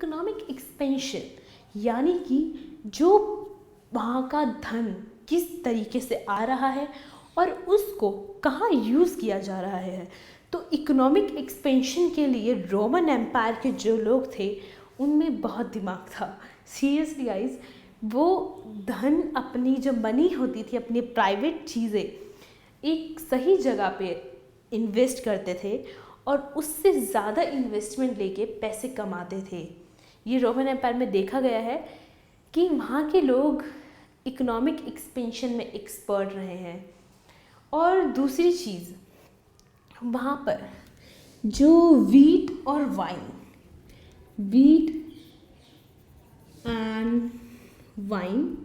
Economic expansion यानी कि जो वहाँ का धन किस तरीके से आ रहा है और उसको कहाँ यूज़ किया जा रहा है। तो इकोनॉमिक एक्सपेंशन के लिए रोमन एम्पायर के जो लोग थे उनमें बहुत दिमाग था। सीरियसली गाइस, वो धन, अपनी जो मनी होती थी, अपनी प्राइवेट चीज़ें एक सही जगह पे इन्वेस्ट करते थे और उससे ज़्यादा इन्वेस्टमेंट लेके पैसे कमाते थे। ये रोमन एम्पायर में देखा गया है कि वहाँ के लोग इकोनॉमिक एक्सपेंशन में एक्सपर्ट रहे हैं। और दूसरी चीज़, वहाँ पर जो वीट एंड वाइन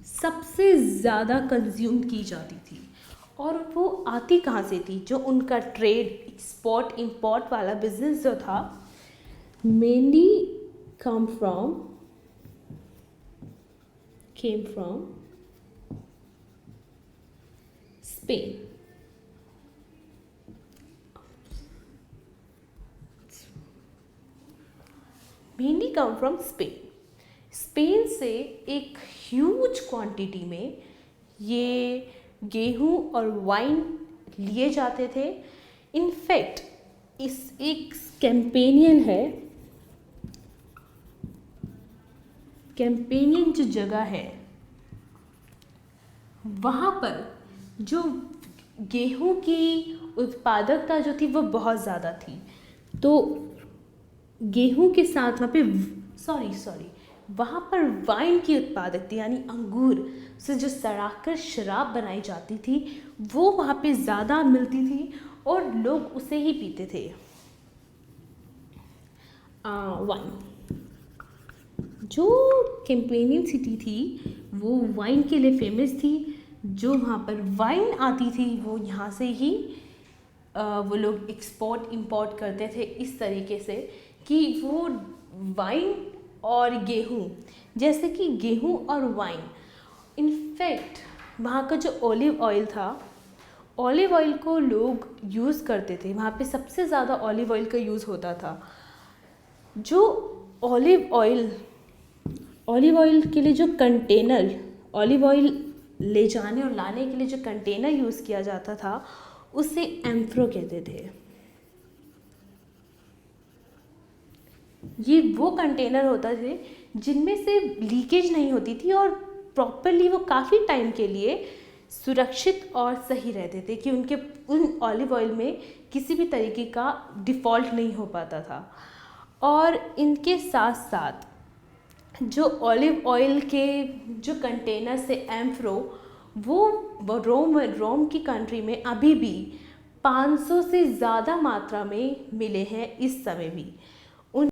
सबसे ज़्यादा कंज्यूम की जाती थी। और वो आती कहाँ से थी? जो उनका ट्रेड, एक्सपोर्ट इंपोर्ट वाला बिजनेस जो था, mainly came from Spain. Mainly come from Spain से एक ह्यूज क्वांटिटी में ये गेहूं और वाइन लिए जाते थे। इनफैक्ट इस एक कैंपेनियन जो जगह है वहाँ पर जो गेहूं की उत्पादकता जो थी वो बहुत ज़्यादा थी। तो गेहूं के साथ वहाँ पे वहाँ पर वाइन की उत्पादकता यानी अंगूर से जो सड़ाकर शराब बनाई जाती थी वो वहाँ पे ज़्यादा मिलती थी और लोग उसे ही पीते थे। वाइन, जो कैंपेनियन सिटी थी वो वाइन के लिए फेमस थी। जो वहाँ पर वाइन आती थी वो यहाँ से ही वो लोग एक्सपोर्ट इंपोर्ट करते थे इस तरीके से कि वो वाइन और गेहूँ, जैसे कि गेहूँ और वाइन, इनफैक्ट वहाँ का जो ऑलिव ऑयल था, ऑलिव ऑयल को लोग यूज़ करते थे। वहाँ पे सबसे ज़्यादा ऑलिव ऑयल का यूज़ होता था। जो ऑलिव ऑयल के लिए जो कंटेनर, ऑलिव ऑयल ले जाने और लाने के लिए जो कंटेनर यूज़ किया जाता था उसे एम्फ्रो कहते थे। ये वो कंटेनर होता थे जिनमें से लीकेज नहीं होती थी और प्रॉपरली वो काफ़ी टाइम के लिए सुरक्षित और सही रहते थे कि उन ऑलिव ऑयल में किसी भी तरीके का डिफ़ॉल्ट नहीं हो पाता था। और इनके साथ साथ जो ऑलिव ऑयल के जो कंटेनर से एम्फ्रो, वो रोम की कंट्री में अभी भी 500 से ज़्यादा मात्रा में मिले हैं इस समय भी।